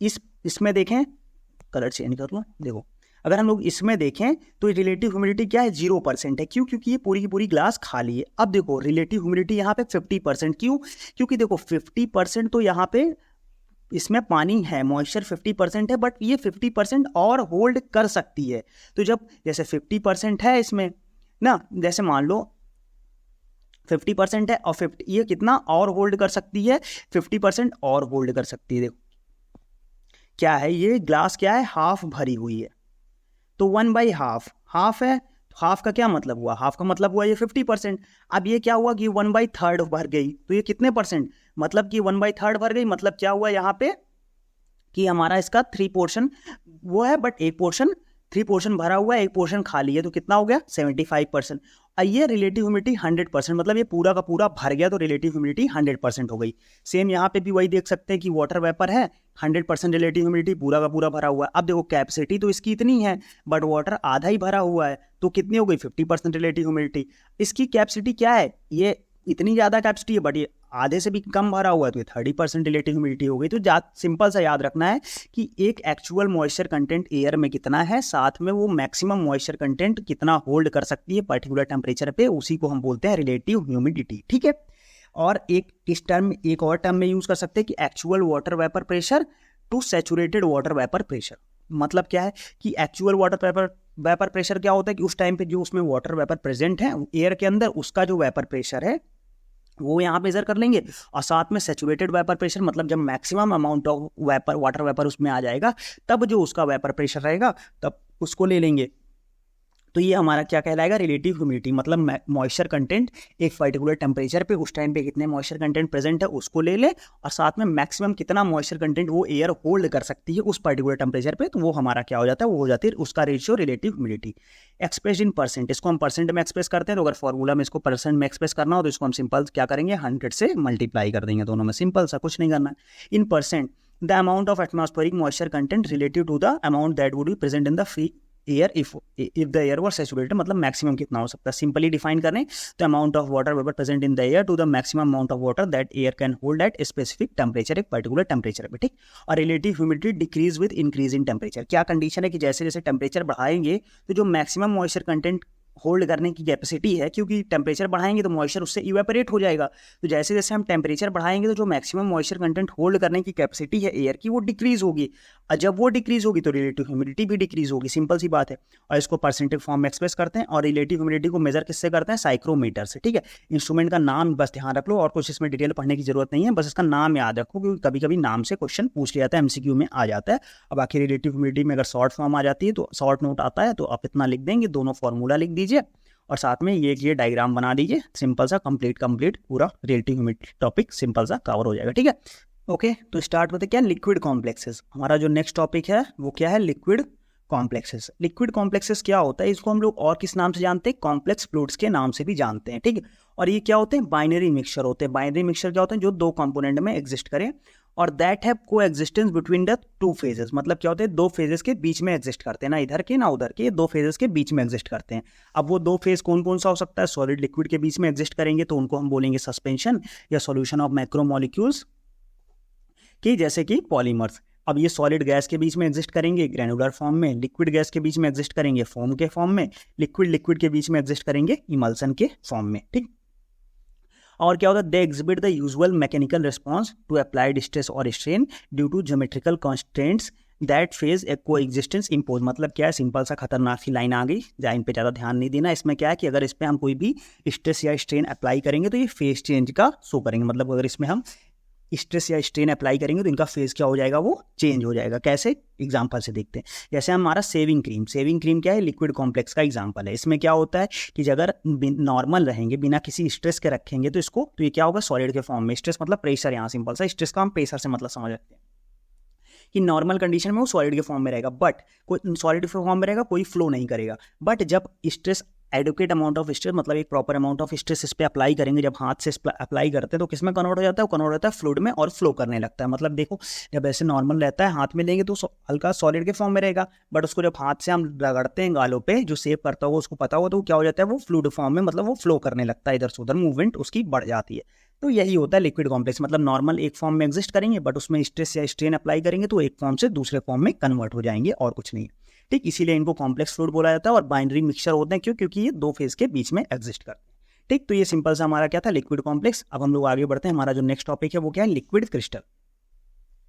इसमें देखें, कलर चेंज कर लो, देखो अगर हम लोग इसमें देखें तो रिलेटिव ह्यूमिडिटी क्या है, 0% है। क्यों, क्योंकि ये पूरी की पूरी ग्लास खाली है। अब देखो रिलेटिव ह्यूमिडिटी यहाँ पे 50%, क्यों, क्योंकि देखो 50% तो यहाँ पे इसमें पानी है, मॉइस्चर 50% है, बट ये 50% और होल्ड कर सकती है। तो जब जैसे 50% है इसमें ना, जैसे मान लो 50% है और 50 ये कितना और होल्ड कर सकती है, 50% और होल्ड कर सकती है। देखो क्या है, ये ग्लास क्या है, हाफ भरी हुई है, तो 1/2 हाफ है, हाफ का क्या मतलब हुआ, हाफ का मतलब हुआ ये 50%। अब ये क्या हुआ कि 1/3 भर गई, तो ये कितने परसेंट, मतलब कि 1/3 भर गई, मतलब क्या हुआ यहाँ पे कि हमारा इसका 3 पोर्शन वो है, बट एक पोर्शन 3 पोर्शन भरा हुआ है, एक पोर्शन खाली है, तो कितना हो गया 75%। ये रिलेटिव ह्यूमिडिटी 100%, मतलब ये पूरा का पूरा भर गया, तो रिलेटिव ह्यूमिडिटी 100% हो गई। सेम यहाँ पे भी वही देख सकते हैं कि वाटर वेपर है, 100% रिलेटिव ह्यूमिडिटी, पूरा का पूरा भरा हुआ है। अब देखो कैपेसिटी तो इसकी इतनी है, बट वाटर आधा ही भरा हुआ है, तो कितनी हो गई 50% रिलेटिव ह्यूमिडिटी। इसकी कैपेसिटी क्या है, ये इतनी ज़्यादा कैपेसिटी है, बट ये आधे से भी कम भरा हुआ है, तो ये 30% रिलेटिव ह्यूमिडिटी हो गई। तो सिंपल सा याद रखना है कि एक एक्चुअल मॉइस्चर कंटेंट एयर में कितना है, साथ में वो मैक्सिमम मॉइस्चर कंटेंट कितना होल्ड कर सकती है पर्टिकुलर टेम्परेचर पे, उसी को हम बोलते हैं रिलेटिव ह्यूमिडिटी। ठीक है, और एक और टर्म में यूज कर सकते हैं कि actual water vapour pressure to saturated water vapour pressure. मतलब क्या है कि एक्चुअल वाटर वेपर प्रेशर क्या होता है कि उस टाइम पे जो उसमें वाटर वेपर प्रेजेंट है एयर के अंदर, उसका जो वेपर प्रेशर है वो यहाँ मेजर कर लेंगे, और साथ में सैचुरेटेड वेपर प्रेशर, मतलब जब maximum amount of water vapour उसमें आ जाएगा, तब जो उसका वेपर प्रेशर रहेगा तब उसको ले लेंगे। तो ये हमारा क्या कहलाएगा, रिलेटिव ह्यूमिडिटी, मतलब मॉइस्चर कंटेंट एक पर्टिकुलर टेम्परेचर पे उस टाइम पे कितने मॉइस्चर कंटेंट प्रेजेंट है उसको ले ले, और साथ में मैक्सिमम कितना मॉइस्चर कंटेंट वो एयर होल्ड कर सकती है उस पर्टिकुलर टेम्परेचर पे, तो वो हमारा क्या हो जाता है, वो हो जाती है उसका ratio relative humidity. Express in percent, इसको हम परसेंट में एक्सप्रेस करते हैं, तो अगर फॉर्मूला में इसको परसेंट में एक्सप्रेस करना हो तो इसको हम सिंपल क्या करेंगे, 100 से मल्टीप्लाई कर देंगे, दोनों में सिंपल सा, कुछ नहीं करना। In percent the amount of atmospheric moisture content relative to the amount that would be present in the free air if the air were saturated, मतलब मैक्सिमम कितना हो सकता है, सिंपली डिफाइन करें तो amount of water vapour present in the air to the maximum amount of water that air can hold at specific temperature, एक particular temperature पे। ठीक, और relative humidity decrease with increase in temperature. क्या condition है कि जैसे जैसे temperature बढ़ाएंगे तो जो मैक्सिमम मॉइस्चर कंटेंट होल्ड करने की कैपेसिटी है, क्योंकि टेम्परेचर बढ़ाएंगे तो मॉइस्चर उससे इवेपोरेट हो जाएगा, तो जैसे जैसे हम टेम्परेचर बढ़ाएंगे तो जो मैक्सिमम मॉइस्चर कंटेंट होल्ड करने की कैपेसिटी है एयर की वो डिक्रीज होगी, और जब वो डिक्रीज होगी तो रिलेटिव ह्यूमिडिटी भी डिक्रीज होगी, सिंपल सी बात है। और इसको परसेंटेज फॉर्म में एक्सप्रेस करते हैं, और रिलेटिव ह्यूमिडिटी को मेजर किससे करते हैं, साइक्रोमीटर से। ठीक है, इंस्ट्रूमेंट का नाम बस ध्यान रख लो, और कुछ इसमें डिटेल पढ़ने की जरूरत नहीं है, बस इसका नाम याद रखो, क्योंकि कभी कभी नाम से क्वेश्चन पूछ लिया जाता है, एमसीक्यू में आ जाता है। अब बाकी रिलेटिव ह्यूमिडिटी में अगर शॉर्ट फॉर्म आ जाती है तो शॉर्ट नोट आता है, तो आप इतना लिख देंगे, दोनों फॉर्मूला लिख दीजिए, और साथ में ये डायग्राम बना दीजिए, सिंपल सा कंप्लीट पूरा रिलेटिव ह्यूमिडिटी टॉपिक सिंपल सा कवर हो जाएगा। ठीक है, ओके, तो स्टार्ट करते क्या, लिक्विड कॉम्प्लेक्सेस। हमारा जो नेक्स्ट टॉपिक है वो क्या है, लिक्विड कॉम्प्लेक्सेस। लिक्विड कॉम्प्लेक्सेस क्या होता है, इसको हम लोग और किस नाम से जानते हैं, कॉम्प्लेक्स फ्लूइड्स के नाम से भी जानते हैं। ठीक है, और ये क्या होते हैं, बाइनरी मिक्सचर होते हैं। बाइनरी मिक्सचर क्या होते हैं, जो दो कंपोनेंट में एग्जिस्ट करें, और दैट हैव को existence between the two phases, मतलब क्या होते हैं, दो फेजेस के बीच में एग्जिस्ट करते हैं, ना इधर के ना उधर के, दो फेजेस के बीच में एग्जिस्ट करते हैं। अब वो दो फेज कौन कौन सा हो सकता है, सॉलिड लिक्विड के बीच में एग्जिस्ट करेंगे तो उनको हम बोलेंगे सस्पेंशन या सॉल्यूशन ऑफ मैक्रोमोलिक्यूल्स की, जैसे कि पॉलीमर्स। अब ये सॉलिड गैस के बीच में एग्जिस्ट करेंगे ग्रेनुलर फॉर्म में, लिक्विड गैस के बीच में एग्जिस्ट करेंगे फोम के फॉर्म में, लिक्विड के बीच में एग्जिस्ट करेंगे इमल्सन के फॉर्म में। ठीक, और क्या होता है, they exhibit the usual mechanical response to applied stress और strain due to geometrical constants that phase a coexistence impose. मतलब क्या है, सिंपल सा खतरनाक सी लाइन आ गई, जहाँ इन पे ज़्यादा ध्यान नहीं देना। इसमें क्या है कि अगर इस पर हम कोई भी स्ट्रेस या स्ट्रेन अप्लाई करेंगे तो ये फेज चेंज का शो करेंगे, मतलब अगर इसमें हम स्ट्रेस या स्ट्रेन अप्लाई करेंगे तो इनका फेज क्या हो जाएगा, वो चेंज हो जाएगा। कैसे, एग्जांपल से देखते हैं। जैसे हमारा सेविंग क्रीम क्या है, लिक्विड कॉम्प्लेक्स का एग्जांपल है। इसमें क्या होता है कि अगर नॉर्मल रहेंगे, बिना किसी स्ट्रेस के रखेंगे तो इसको, तो ये क्या होगा, सॉलिड के फॉर्म में। स्ट्रेस मतलब प्रेशर, यहाँ सिंपल सा स्ट्रेस का हम प्रेशर से मतलब समझ सकते हैं कि नॉर्मल कंडीशन में वो सॉलिड के फॉर्म में रहेगा, बट कोई सॉलिड के फॉर्म में रहेगा, कोई फ्लो नहीं करेगा। बट जब stress adequate amount of stress, मतलब एक प्रॉपर अमाउंट ऑफ स्ट्रेस इस पर अप्लाई करेंगे, जब हाथ से अप्लाई करते हैं तो किस में कन्वर्ट हो जाता है, वो कन्वर्ट होता है फ्लूइड में और फ्लो करने लगता है। मतलब देखो, जब ऐसे नॉर्मल रहता है हाथ में लेंगे तो हल्का सॉलिड के फॉर्म में रहेगा, बट उसको जब हाथ से हम रगड़ते हैं गालों पे, जो सेव करता होगा उसको पता होगा, तो क्या हो जाता है, वो फ्लूइड फॉर्म में, मतलब वो फ्लो करने लगता है, इधर से उधर मूवमेंट उसकी बढ़ जाती है। तो यही होता है लिक्विड कॉम्प्लेक्स, मतलब नॉर्मल एक फॉर्म में एग्जिस्ट करेंगे, बट उसमें स्ट्रेस या स्ट्रेन अप्लाई करेंगे तो एक फॉर्म से दूसरे फॉर्म में कन्वर्ट हो जाएंगे, और कुछ नहीं। ठीक, इसीलिए इनको कॉम्प्लेक्स फ्लूइड बोला जाता है, और बाइनरी मिक्सचर होते हैं, क्यों, क्योंकि ये दो फेज के बीच में एग्जिस्ट करते हैं। ठीक, तो ये सिंपल सा हमारा क्या था, लिक्विड कॉम्प्लेक्स। अब हम लोग आगे बढ़ते हैं, हमारा जो नेक्स्ट टॉपिक है वो क्या है, लिक्विड क्रिस्टल।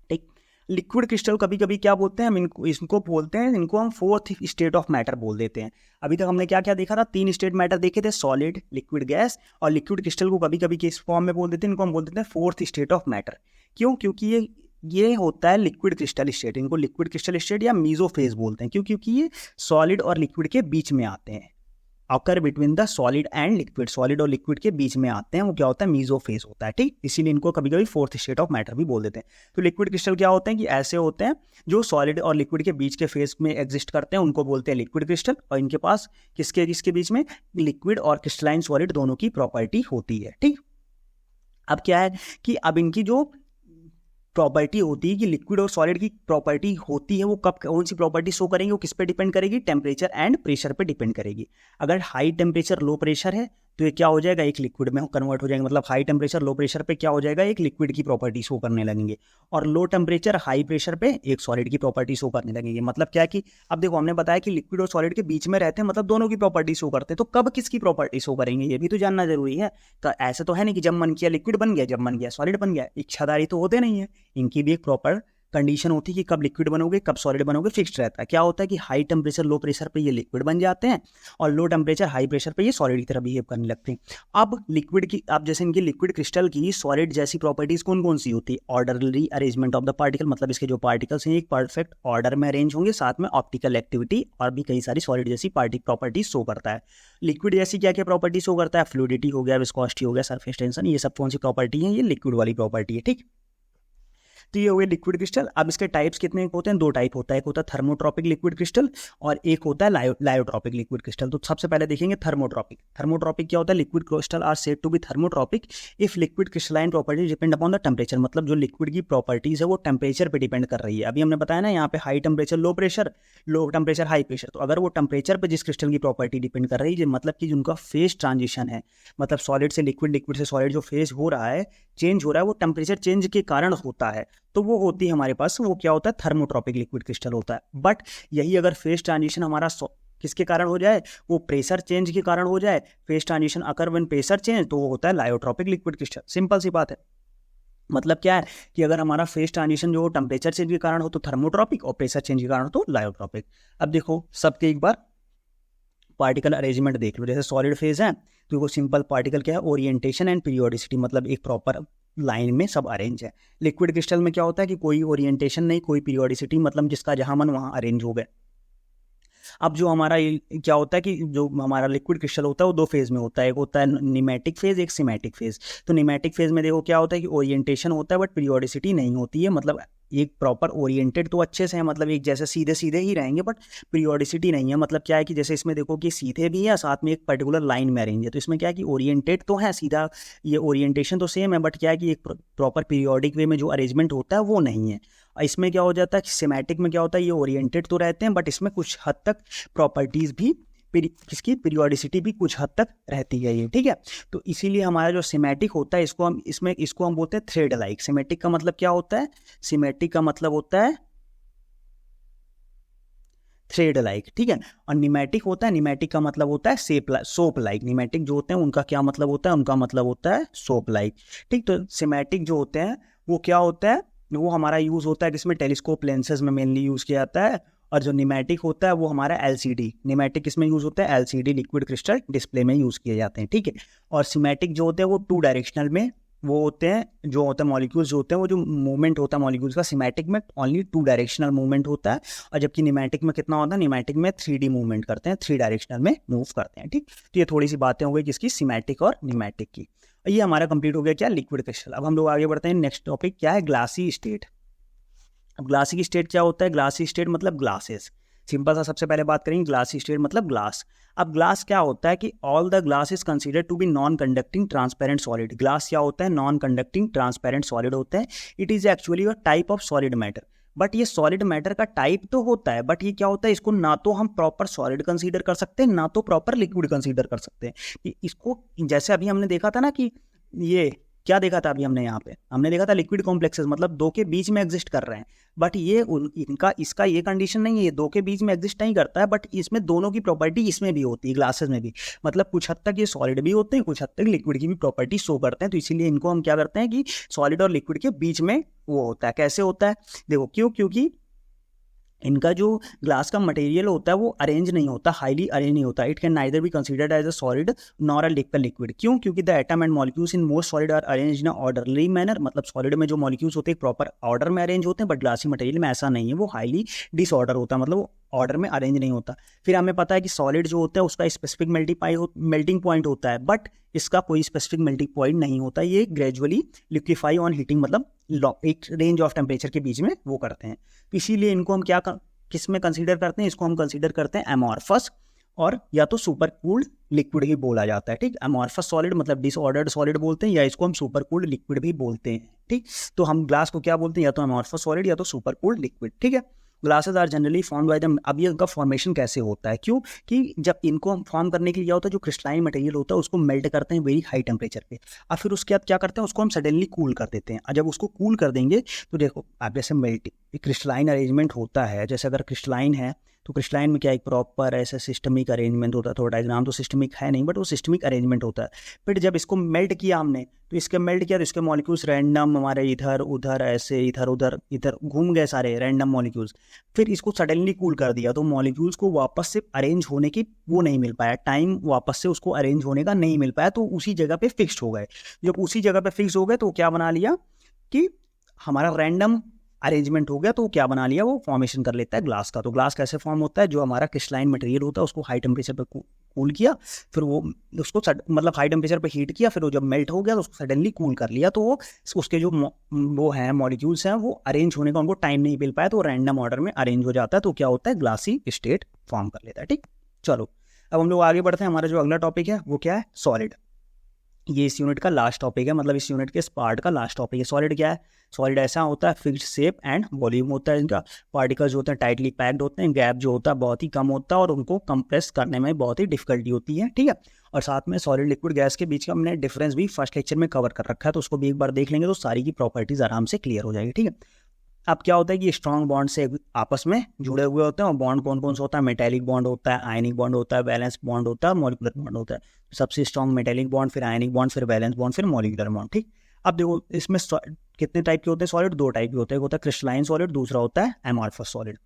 ठीक, लिक्विड क्रिस्टल कभी कभी क्या बोलते हैं हम, इनको बोलते हैं, इनको हम फोर्थ स्टेट ऑफ मैटर बोल देते हैं। अभी तक हमने क्या क्या देखा था, 3 स्टेट मैटर देखे थे, सॉलिड, लिक्विड, गैस। और लिक्विड क्रिस्टल को कभी कभी किस फॉर्म में बोल देते हैं, इनको हम बोल देते हैं फोर्थ स्टेट ऑफ मैटर। क्यों? क्योंकि ये होता है लिक्विड क्रिस्टल स्टेट, इनको लिक्विड क्रिस्टल स्टेट या मीजोफेज बोलते हैं। क्यों? क्योंकि ये सॉलिड और लिक्विड के बीच में आते हैं, occur between the solid and liquid, solid और लिक्विड के बीच में आते हैं, वो क्या होता है, मीजोफेज होता है। ठीक, इसीलिए इनको कभी कभी फोर्थ स्टेट ऑफ मैटर भी बोल देते हैं। तो लिक्विड क्रिस्टल क्या होते हैं कि ऐसे होते हैं जो सॉलिड और लिक्विड के बीच के फेज में एग्जिस्ट करते हैं, उनको बोलते हैं लिक्विड क्रिस्टल। और इनके पास किसके बीच में, लिक्विड और क्रिस्टलाइन सॉलिड दोनों की प्रॉपर्टी होती है। ठीक, अब क्या है कि अब इनकी जो प्रॉपर्टी होती है कि लिक्विड और सॉलिड की प्रॉपर्टी होती है, वो कब कौन सी प्रॉपर्टी शो करेंगे, वो किस पे डिपेंड करेगी, टेम्परेचर एंड प्रेशर पे डिपेंड करेगी। अगर हाई टेम्परेचर लो प्रेशर है तो ये क्या हो जाएगा, एक लिक्विड में कन्वर्ट हो जाएगा। मतलब हाई टेम्परेचर लो प्रेशर पे क्या हो जाएगा, एक लिक्विड की प्रॉपर्टी शो करने लगेंगे। और लो टेम्परेचर हाई प्रेशर पे एक सॉलिड की प्रॉपर्टी शो करने लगेंगे। मतलब क्या है कि अब देखो हमने बताया कि लिक्विड और सॉलिड के बीच में रहते हैं, मतलब दोनों की प्रॉपर्टी शो करते हैं। तो कब किसकी प्रॉपर्टी शो करेंगे ये भी तो जानना जरूरी है। तो ऐसे तो है नहीं कि जब मन किया लिक्विड बन गया, जब मन गया सॉलिड बन गया, इच्छाधारी तो होते नहीं है। इनकी भी एक प्रॉपर कंडीशन होती है कि कब लिक्विड बनोगे कब सॉलिड बनोगे, फिक्स्ड रहता है। क्या होता है कि हाई टेम्परेचर लो प्रेशर पे ये लिक्विड बन जाते हैं और लो टेम्परेचर हाई प्रेशर पे ये सॉलिड की तरह बिहेव करने लगते हैं। अब लिक्विड की, अब जैसे इनकी लिक्विड क्रिस्टल की सॉलिड जैसी प्रॉपर्टीज कौन कौन सी होती है, orderly arrangement of the particle, मतलब इसके जो पार्टिकल्स हैं एक परफेक्ट ऑर्डर में अरेंज होंगे, साथ में ऑप्टिकल एक्टिविटी और भी कई सारी सॉलिड जैसी प्रॉपर्टीज शो करता है। लिक्विड जैसी क्या क्या प्रॉपर्टी शो करता है, फ्लूइडिटी हो गया, विस्कोसिटी हो गया, सरफेस टेंशन, ये सब कौन सी प्रॉपर्टी है, ये लिक्विड वाली प्रॉपर्टी है। ठीक, तो ये हो गया लिक्विड क्रिस्टल। अब इसके टाइप्स कितने होते हैं, 2 टाइप होता है, एक होता है थर्मोट्रॉपिक लिक्विड क्रिस्टल और एक होता है लायोट्रॉपिक लिक्विड क्रिस्टल। तो सबसे पहले देखेंगे थर्मोट्रॉपिक। थर्मोट्रॉपिक क्या होता है, liquid crystal are said to be thermotropic if liquid crystalline properties depend upon the temperature. मतलब जो लिक्विड की प्रॉपर्टीज है वो टेम्परेचर पे डिपेंड कर रही है। अभी हमने बताया ना यहाँ पे high temperature low pressure, low temperature high pressure. तो अगर वो टेम्परेचर पे जिस क्रिस्टल की प्रॉपर्टी डिपेंड कर रही है, मतलब कि जिनका फेज ट्रांजिशन है, मतलब सॉलिड से लिक्विड, लिक्विड से सॉलिड जो फेज हो रहा है, चेंज हो रहा है, वो टेम्परेचर चेंज के कारण होता है, तो वो होती है हमारे पास, वो क्या होता है, थर्मोट्रॉपिक लिक्विड क्रिस्टल होता है। बट यही अगर फेज ट्रांजिशन हमारा किसके कारण हो जाए, वो प्रेशर चेंज के कारण हो जाए, phase transition occur when pressure change, तो वो होता है लायोट्रॉपिक लिक्विड क्रिस्टल। सिंपल सी बात है। मतलब क्या है कि अगर हमारा फेज ट्रांजिशन जो टेम्परेचर चेंज के कारण हो तो थर्मोट्रॉपिक, और प्रेशर चेंज के कारण हो तो लायोट्रॉपिक। अब देखो सबके एक बार पार्टिकल अरेंजमेंट देख लो। जैसे सॉलिड फेज है तो वो सिंपल पार्टिकल क्या है, ओरिएंटेशन एंड पीरियोडिसिटी, मतलब एक प्रॉपर लाइन में सब अरेंज है। लिक्विड क्रिस्टल में क्या होता है कि कोई ओरिएंटेशन नहीं, कोई पीरियोडिसिटी, मतलब जिसका जहां मन वहां अरेंज हो गए। अब जो हमारा क्या होता है कि जो हमारा लिक्विड क्रिस्टल होता है वो 2 फेज में होता है, एक होता है निमेटिक फेज, एक सिमेटिक फेज। तो निमेटिक फेज में देखो क्या होता है कि ओरिएंटेशन होता है बट पीरियोडिसिटी नहीं होती है। मतलब एक प्रॉपर ओरिएंटेड तो अच्छे से है, मतलब एक जैसे सीधे सीधे ही रहेंगे, बट पीरियोडिसिटी नहीं है। मतलब क्या है कि जैसे इसमें देखो कि सीधे भी है, साथ में एक पर्टिकुलर लाइन में अरेंज है। तो इसमें क्या है कि ओरिएंटेड तो है सीधा, ये ओरिएंटेशन तो सेम है, बट क्या है कि एक प्रॉपर पीरियोडिक वे में जो अरेंजमेंट होता है वो नहीं है। इसमें क्या हो जाता है कि सिमेटिक में क्या होता है, ये ओरिएंटेड तो रहते हैं बट इसमें कुछ हद तक प्रॉपर्टीज भी, किसकी पीरियोडिसिटी भी कुछ हद तक रहती है ये। ठीक है, तो इसीलिए हमारा जो सिमेटिक होता है इसको हम बोलते हैं थ्रेड लाइक। सिमेटिक का मतलब क्या होता है, सिमेटिक का मतलब होता है थ्रेड लाइक। ठीक है, और निमेटिक होता है, निमेटिक का मतलब होता है सोप लाइक। निमेटिक जो होते हैं उनका क्या मतलब होता है, उनका मतलब होता है सोप लाइक। ठीक, तो सिमेटिक जो होते हैं वो क्या होता है, वो हमारा यूज होता है जिसमें टेलीस्कोप लेंसेज में मेनली यूज किया जाता है। और जो निमेटिक होता है वो हमारा एलसीडी, निमेटिक किसमें यूज होता है, एलसीडी लिक्विड क्रिस्टल डिस्प्ले में यूज किए जाते हैं। ठीक है, और सिमेटिक जो होते हैं वो 2 डायरेक्शनल में वो होते हैं, जो होते हैं मॉलिक्यूल्स जो होते हैं, वो जो मूवमेंट होता है मॉलिक्यूल्स का, सिमेटिक में ओनली 2 डायरेक्शनल मूवमेंट होता है। और जबकि निमेटिक में कितना होता है, निमेटिक में 3D मूवमेंट करते हैं, 3 डायरेक्शनल में मूव करते हैं। ठीक, तो ये थोड़ी सी बातें हो गई किसकी, सिमेटिक और निमेटिक की। ये हमारा कंप्लीट हो गया क्या, लिक्विड क्रिस्टल। अब हम लोग आगे बढ़ते हैं, नेक्स्ट टॉपिक क्या है, ग्लासी स्टेट। अब ग्लासी स्टेट क्या होता है, ग्लासी स्टेट मतलब ग्लासेस। सिंपल सा सबसे पहले बात करेंगे, ग्लासी स्टेट मतलब ग्लास। अब ग्लास क्या होता है कि all the glass is considered to be non conducting transparent solid. Glass क्या होता है, नॉन कंडक्टिंग ट्रांसपेरेंट सॉलिड होता है। It is actually a type of solid matter. But ये सॉलिड मैटर का टाइप तो होता है, बट ये क्या होता है, इसको ना तो हम प्रॉपर सॉलिड कंसीडर कर सकते हैं, ना तो प्रॉपर लिक्विड कंसीडर कर सकते हैं। इसको जैसे अभी हमने देखा था ना कि ये क्या देखा था अभी हमने यहाँ पे, हमने देखा था लिक्विड कॉम्प्लेक्सेस मतलब दो के बीच में एग्जिस्ट कर रहे हैं, बट ये इनका इसका ये कंडीशन नहीं है, ये दो के बीच में एग्जिस्ट नहीं करता है, बट इसमें दोनों की प्रॉपर्टी इसमें भी होती है, ग्लासेस में भी, मतलब कुछ हद तक ये सॉलिड भी होते हैं, कुछ हद तक लिक्विड की भी प्रॉपर्टी शो करते हैं, तो इसीलिए इनको हम क्या करते हैं कि सॉलिड और लिक्विड के बीच में वो होता है। कैसे होता है देखो, क्योंकि इनका जो ग्लास का मटेरियल होता है वो अरेंज नहीं होता, हाईली अरेंज नहीं होता। It can neither be considered as a solid nor a liquid. क्यों? क्योंकि the atom and molecules in most solid are arrange in orderly manner, मतलब सॉलिड में जो मॉलिक्यूल्स होते हैं प्रॉपर ऑर्डर में अरेंज होते हैं, बट ग्लासी मटेरियल में ऐसा नहीं है, वो हाईली डिसऑर्डर होता है, मतलब वो ऑर्डर में अरेंज नहीं होता। फिर हमें पता है कि सॉलिड जो होता है उसका स्पेसिफिक मेल्टिंग पॉइंट होता है, बट इसका कोई स्पेसिफिक मेल्टिंग पॉइंट नहीं होता, ये ग्रेजुअली लिक्विफाई ऑन हीटिंग, मतलब एक रेंज ऑफ टेम्परेचर के बीच में वो करते हैं। तो इसीलिए इनको हम क्या किस में कंसीडर करते हैं, इसको हम कंसीडर करते हैं एमॉर्फस और या तो सुपर कूल्ड लिक्विड ही बोला जाता है। ठीक, एमॉर्फस सॉलिड मतलब डिसऑर्डर्ड सॉलिड बोलते हैं, या इसको हम सुपर कूल्ड लिक्विड भी बोलते हैं। ठीक, तो हम ग्लास को क्या बोलते हैं, या तो एमॉर्फस सॉलिड या तो सुपर कूल्ड लिक्विड। ठीक है, glasses are generally form by the, अब ये इनका फॉर्मेशन कैसे होता है, क्यों कि जब इनको हम फॉर्म करने के लिए क्या होता है, जो क्रिस्टलाइन मटेरियल होता है उसको मेल्ट करते हैं वेरी हाई टेम्परेचर पे, और फिर उसके बाद क्या करते हैं, उसको हम सडनली कूल कर देते हैं। और जब उसको कूल कर देंगे तो देखो आप जैसे मेल्टिंग क्रिस्टलाइन अरेंजमेंट होता है, जैसे अगर क्रिस्टलाइन है तो क्रिस्टलाइन में क्या एक प्रॉपर ऐसा सिस्टमिक अरेंजमेंट होता है, थोड़ा डायग्राम तो सिस्टमिक है नहीं, बट वो सिस्टमिक अरेंजमेंट होता है। फिर जब इसको मेल्ट किया हमने, तो इसके मेल्ट किया तो इसके मॉलिक्यूल्स रैंडम हमारे इधर उधर ऐसे इधर उधर इधर घूम गए सारे रैंडम मॉलिक्यूल्स। फिर इसको सडनली कूल कर दिया तो मॉलिक्यूल्स को वापस से अरेंज होने की वो नहीं मिल पाया, टाइम वापस से उसको अरेंज होने का नहीं मिल पाया, तो उसी जगह पे फिक्स्ड हो गए। जब उसी जगह पे फिक्स हो गए तो क्या बना लिया कि हमारा रैंडम अरेंजमेंट हो गया, तो क्या बना लिया, वो फॉर्मेशन कर लेता है ग्लास का। तो ग्लास कैसे फॉर्म होता है, जो हमारा क्रिस्टलाइन मटेरियल होता है उसको हाई टेम्परेचर पे कूल किया, फिर वो उसको मतलब हाई टेम्परेचर पे हीट किया, फिर वो जब मेल्ट हो गया तो उसको सडनली कूल कर लिया, तो वो उसके जो वो हैं मॉलिक्यूल्स हैं वो अरेंज होने का उनको टाइम नहीं मिल पाया, तो रैंडम ऑर्डर में अरेंज हो जाता है, तो क्या होता है, ग्लासी स्टेट फॉर्म कर लेता है। ठीक, चलो अब हम लोग आगे बढ़ते हैं। हमारा जो अगला टॉपिक है वो क्या है, सॉलिड। ये इस यूनिट का लास्ट टॉपिक है, मतलब इस यूनिट के इस पार्ट का लास्ट टॉपिक है। सॉलिड क्या है, सॉलिड ऐसा होता है फिक्स्ड शेप एंड वॉल्यूम होता है, इनका पार्टिकल्स होते हैं टाइटली पैक्ड होते हैं, गैप जो होता है बहुत ही कम होता है और उनको कंप्रेस करने में बहुत ही डिफिकल्टी होती है। ठीक है, और साथ में सॉलिड लिक्विड गैस के बीच का हमने डिफरेंस भी फर्स्ट लेक्चर में कवर कर रखा है, तो उसको भी एक बार देख लेंगे तो सारी की प्रॉपर्टीज आराम से क्लियर हो जाएगी। ठीक है, अब क्या होता है कि स्ट्रॉन्ग बॉन्ड से आपस में जुड़े हुए होते हैं, और बॉन्ड कौन कौन सा होता है, मेटेलिक बॉन्ड होता है, आयनिक बॉन्ड होता है, वैलेंस बॉन्ड होता है, मॉलिक्यूलर बॉन्ड होता है। सबसे स्ट्रॉन्ग मेटेलिक बॉन्ड, फिर आयनिक बॉन्ड, फिर वैलेंस बॉन्ड, फिर मॉलिक्यूलर बॉन्ड। ठीक, अब देखो इसमें कितने टाइप के होते हैं सॉलिड, दो टाइप के होते हैं, एक होता है क्रिस्टलाइन सॉलिड, दूसरा होता है एमॉर्फस सॉलिड।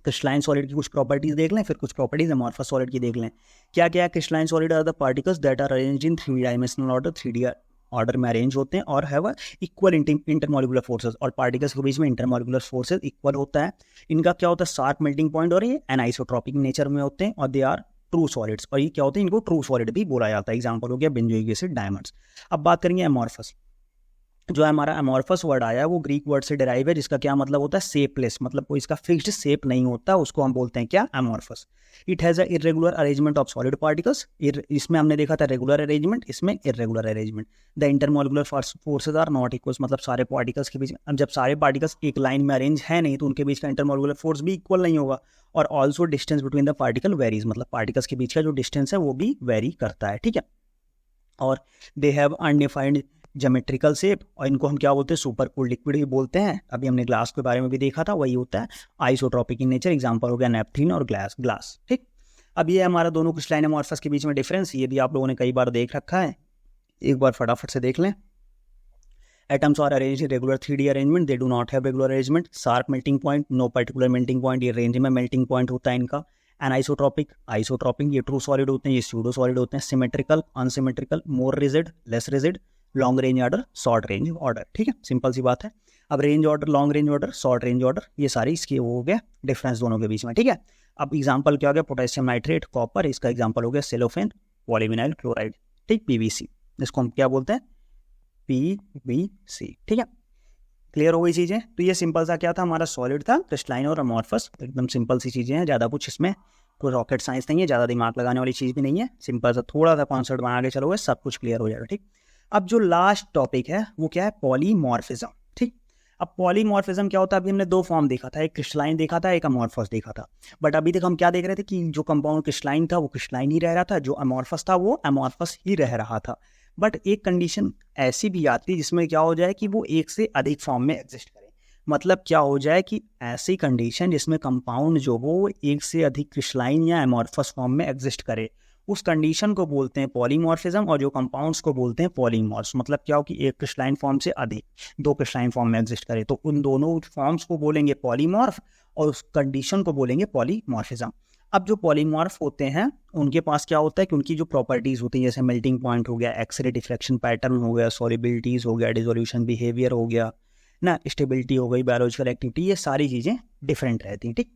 क्रिस्टलाइन सॉलिड की कुछ प्रॉपर्टीज देख लें, फिर कुछ प्रॉपर्टीज एमॉर्फस सॉलिड की देख लें। क्या क्या है, crystalline solid are the particles that are arranged in 3 dimensional order, 3D order में अरेंज होते हैं और हैव इक्वल इंटरमॉलिक्यूलर फोर्सेस, और पार्टिकल्स के बीच में इंटरमॉलिक्यूलर फोर्सेस इक्वल होता है। इनका क्या होता है, शार्प मेल्टिंग पॉइंट, और ये एनाइसोट्रॉपिक नेचर में होते हैं, और दे आर ट्रू सॉलिड्स, और ये क्या होते हैं, इनको ट्रू सॉलिड भी बोला जाता है। एग्जांपल हो गया बेंजोइक एसिड, डायमंड्स। अब बात करेंगे एमॉर्फस। जो हमारा एमॉर्फस वर्ड आया है वो ग्रीक वर्ड से डिराइव है, जिसका क्या मतलब होता है, शेपलेस, मतलब कोई इसका फिक्स्ड शेप नहीं होता, उसको हम बोलते हैं क्या, amorphous. It has a irregular arrangement of solid particles, इसमें हमने देखा था रेगुलर अरेंजमेंट, इसमें irregular arrangement. The intermolecular forces are not equal, मतलब सारे पार्टिकल्स के बीच, अब जब सारे पार्टिकल्स एक लाइन में अरेंज है नहीं तो उनके बीच का इंटरमॉलिक्यूलर फोर्स भी इक्वल नहीं होगा। और also distance between the particle varies, मतलब पार्टिकल्स के बीच का जो डिस्टेंस है वो भी वेरी करता है। ठीक है, और they have undefined geometrical shape, और इनको हम क्या बोलते हैं, सुपर कूल्ड लिक्विड भी बोलते हैं। अभी हमने ग्लास के बारे में भी देखा था, वही होता है आइसोट्रॉपिक इन नेचर। एग्जांपल हो गया नेपथलीन और ग्लास। ठीक, अब ये हमारा दोनों क्रिस्टलाइन एमॉर्फस के बीच में डिफरेंस, ये भी आप लोगों ने कई बार देख रखा है, एक बार फटाफट से देख लें। Atoms are arranged in regular 3D arrangement, they do not have regular arrangement. Sharp melting point, no particular melting point, ये रेंज में मेल्टिंग पॉइंट होता है इनका। एनाइसोट्रॉपिक, आइसोट्रॉपिक, ये ट्रू सॉलिड होते हैं, ये स्यूडो सॉलिड होते हैं। Symmetrical, unsymmetrical, more rigid, less rigid, long range order, short range order. ठीक है, सिंपल सी बात है। अब range order, long range order, short range order, ये सारी इसके वो हो गया डिफरेंस दोनों के बीच में। ठीक है, अब एग्जांपल क्या हो गया, पोटेशियम नाइट्रेट, कॉपर, इसका एग्जांपल हो गया सेलोफेन, पॉलीविनाइल क्लोराइड। ठीक, पीवीसी, इसको हम क्या बोलते हैं, पीवीसी। ठीक है, क्लियर हो गई चीज़ें। तो ये सिंपल सा क्या था, हमारा सॉलिड था, क्रिस्टलाइन और एमॉर्फस, एकदम सिंपल सी चीज़ें हैं, ज़्यादा कुछ इसमें कोई रॉकेट साइंस नहीं है, ज़्यादा दिमाग लगाने वाली चीज़ भी नहीं है, सिंपल सा थोड़ा सा कॉन्सेप्ट बना के चलोगे सब कुछ क्लियर हो जाएगा। ठीक, अब जो लास्ट टॉपिक है वो क्या है, पॉलीमॉर्फिज्म। ठीक, अब पॉलीमॉर्फिज्म क्या होता है, अभी हमने दो फॉर्म देखा था, एक क्रिस्टलाइन देखा था, एक एमॉर्फस देखा था। बट अभी तक हम क्या देख रहे थे कि जो कंपाउंड क्रिस्टलाइन था वो क्रिस्टलाइन ही रह रहा था, जो एमॉर्फस था वो एमॉर्फस ही रह रहा था। बट एक कंडीशन ऐसी भी आती है जिसमें क्या हो जाए कि वो एक से अधिक फॉर्म में एग्जिस्ट करे। मतलब क्या हो जाए कि ऐसी कंडीशन जिसमें कंपाउंड जो हो एक से अधिक क्रिस्टलाइन या एमॉर्फस फॉर्म में एग्जिस्ट करे, उस कंडीशन को बोलते हैं पॉलीमॉर्फिज्म, और जो कंपाउंड्स को बोलते हैं पॉलीमॉर्फ्स। मतलब क्या हो कि एक क्रिस्टलाइन फॉर्म से अधिक दो क्रिस्टलाइन फॉर्म में एग्जिस्ट करे, तो उन दोनों फॉर्म्स को बोलेंगे पॉलीमॉर्फ और उस कंडीशन को बोलेंगे पॉलीमॉर्फिज्म। अब जो पॉलीमॉर्फ होते हैं उनके पास क्या होता है कि उनकी जो प्रॉपर्टीज़ होती हैं, जैसे मेल्टिंग पॉइंट हो गया, एक्सरे डिफ्रैक्शन पैटर्न हो गया, सॉल्युबिलिटीज़ हो गया, डिसोल्यूशन बिहेवियर हो गया ना, स्टेबिलिटी हो गई, बायोलॉजिकल एक्टिविटी, ये सारी चीज़ें डिफरेंट रहती हैं। ठीक,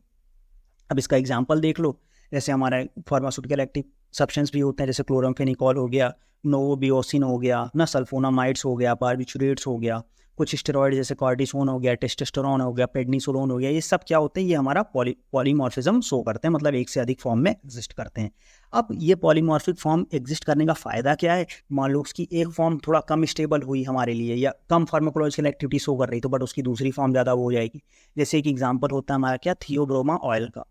अब इसका एग्जांपल देख लो, जैसे हमारा फार्मास्यूटिकल एक्टिव सब्सटेंस भी होते हैं, जैसे क्लोरामफेनिकॉल हो गया, नोवोबियोसिन हो गया ना, सल्फोनामाइड्स हो गया, बारबिचुरेट्स हो गया, कुछ स्टेरॉइड जैसे कॉर्टिसोन हो गया, टेस्टोस्टेरोन हो गया, प्रेडनिसोलोन हो गया, ये सब क्या होते हैं, ये हमारा पॉलीमॉर्फिज्म शो करते हैं, मतलब एक से अधिक फॉर्म में एग्जिस्ट करते हैं। अब ये पॉलीमॉर्फिक फॉर्म एग्जिस्ट करने का फ़ायदा क्या है? मान लो उसकी एक फॉर्म थोड़ा कम स्टेबल हुई हमारे लिए, या कम फार्माकोलॉजिकल एक्टिविटी शो कर रही, तो बट उसकी दूसरी फॉर्म ज़्यादा हो जाएगी। जैसे एक एग्जाम्पल होता है हमारा क्या, थियोब्रोमा ऑयल का।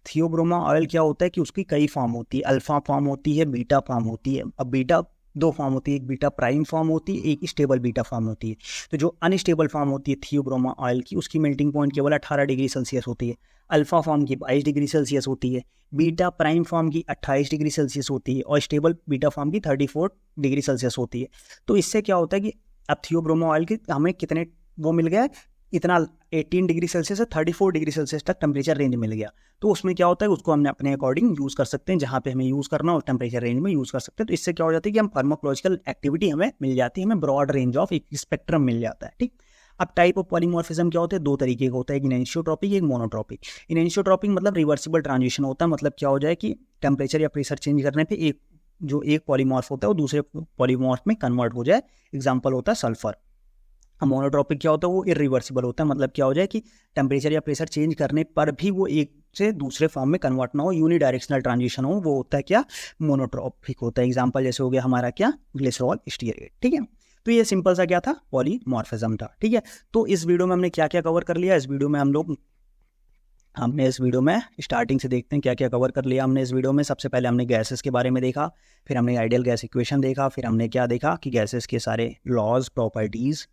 थियोब्रोमा ऑयल क्या होता है कि उसकी कई फॉर्म होती है, अल्फा फॉर्म होती है, बीटा फॉर्म होती है। अब बीटा दो फॉर्म होती है, एक बीटा प्राइम फॉर्म होती है, एक स्टेबल बीटा फॉर्म होती है। तो जो अनस्टेबल फॉर्म होती है थियोब्रोमा ऑयल की, उसकी मेल्टिंग पॉइंट केवल 18 डिग्री सेल्सियस होती है, अल्फा फॉर्म की 22 डिग्री सेल्सियस होती है, बीटा प्राइम फॉर्म की 28 डिग्री सेल्सियस होती है, और स्टेबल बीटा फॉर्म की 34 डिग्री सेल्सियस होती है। तो इससे क्या होता है कि अब थियोब्रोमा ऑयल की हमें कितने वो मिल गया, इतना 18 डिग्री सेल्सियस से 34 डिग्री सेल्सियस तक टेम्परेचर रेंज मिल गया। तो उसमें क्या होता है, उसको हमने अपने अकॉर्डिंग यूज़ कर सकते हैं, जहाँ पे हमें यूज़ करना हो टेम्परेचर रेंज में यूज़ कर सकते हैं। तो इससे क्या हो जाता है कि हम फार्माकोलॉजिकल एक्टिविटी हमें मिल जाती है, हमें ब्रॉड रेंज ऑफ एक स्पेक्ट्रम मिल जाता है। ठीक, अब टाइप ऑफ पॉलीमॉर्फिज्म क्या होता है, दो तरीके का होता है, एक इनएनिसोट्रॉपिक, एक मोनोट्रॉपिक। इनएनिसोट्रॉपिक मतलब रिवर्सिबल ट्रांजिशन होता है, मतलब क्या हो जाए कि टेम्परेचर या प्रेशर चेंज करने पे एक पॉलीमॉर्फ होता है वो दूसरे पॉलीमॉर्फ में कन्वर्ट हो जाए। एग्जाम्पल होता है सल्फर। मोनोट्रॉपिक क्या होता है, वो इरिवर्सिबल होता है, मतलब क्या हो जाए कि टेम्परेचर या प्रेशर चेंज करने पर भी वो एक से दूसरे फॉर्म में कन्वर्ट ना हो, यूनिडायरेक्शनल ट्रांजिशन हो, वो होता है क्या, मोनोट्रॉपिक होता है। एग्जांपल जैसे हो गया हमारा क्या, ग्लिसरॉल स्टीयरेट। ठीक है, तो ये सिंपल सा क्या था, पॉलीमॉर्फिज्म था। ठीक है, तो इस वीडियो में हमने क्या क्या कवर कर लिया, इस वीडियो में हमने इस वीडियो में स्टार्टिंग से देखते हैं क्या क्या कवर कर लिया हमने इस वीडियो में। सबसे पहले हमने गैसेस के बारे में देखा, फिर हमने आइडियल गैस इक्वेशन देखा, फिर हमने क्या देखा कि गैसेस के सारे लॉज, प्रॉपर्टीज़,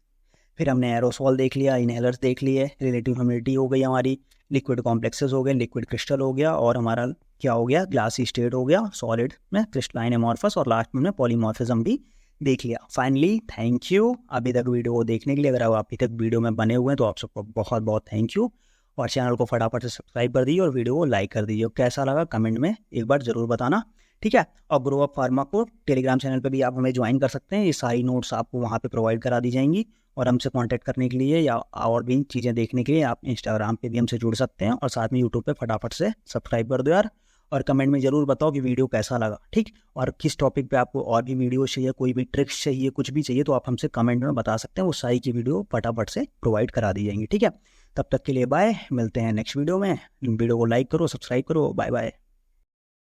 फिर हमने एरोसॉल देख लिया, इनहेलर्स देख लिए, रिलेटिव ह्यूमिडिटी हो गई हमारी, लिक्विड कॉम्प्लेक्सेस हो गए, लिक्विड क्रिस्टल हो गया, और हमारा क्या हो गया, ग्लासी स्टेट हो गया, सॉलिड में क्रिस्टलाइन एमॉर्फस, और लास्ट में हमने पॉलीमॉर्फिज्म भी देख लिया। फाइनली थैंक यू अभी तक वीडियो को देखने के लिए। अगर आप अभी तक वीडियो में बने हुए हैं तो आप सबको बहुत बहुत थैंक यू, और चैनल को फटाफट से सब्सक्राइब कर दीजिए और वीडियो को लाइक कर दीजिए। कैसा लगा कमेंट में एक बार ज़रूर बताना। ठीक है, और ग्रो अप फार्मा को टेलीग्राम चैनल पे भी आप हमें ज्वाइन कर सकते हैं, ये सारी नोट्स आपको वहाँ पे प्रोवाइड करा दी जाएंगी, और हमसे कांटेक्ट करने के लिए या और भी चीज़ें देखने के लिए आप इंस्टाग्राम पे भी हमसे जुड़ सकते हैं, और साथ में यूट्यूब पे फटाफट से सब्सक्राइब कर दो यार, और कमेंट में ज़रूर बताओ कि वीडियो कैसा लगा। ठीक, और किस टॉपिक पे आपको और भी वीडियो चाहिए, कोई भी ट्रिक्स चाहिए, कुछ भी चाहिए, तो आप हमसे कमेंट में बता सकते हैं, वो सारी की वीडियो फटाफट से प्रोवाइड करा दी जाएंगी। ठीक है, तब तक के लिए बाय, मिलते हैं नेक्स्ट वीडियो में। वीडियो को लाइक करो, सब्सक्राइब करो, बाय बाय।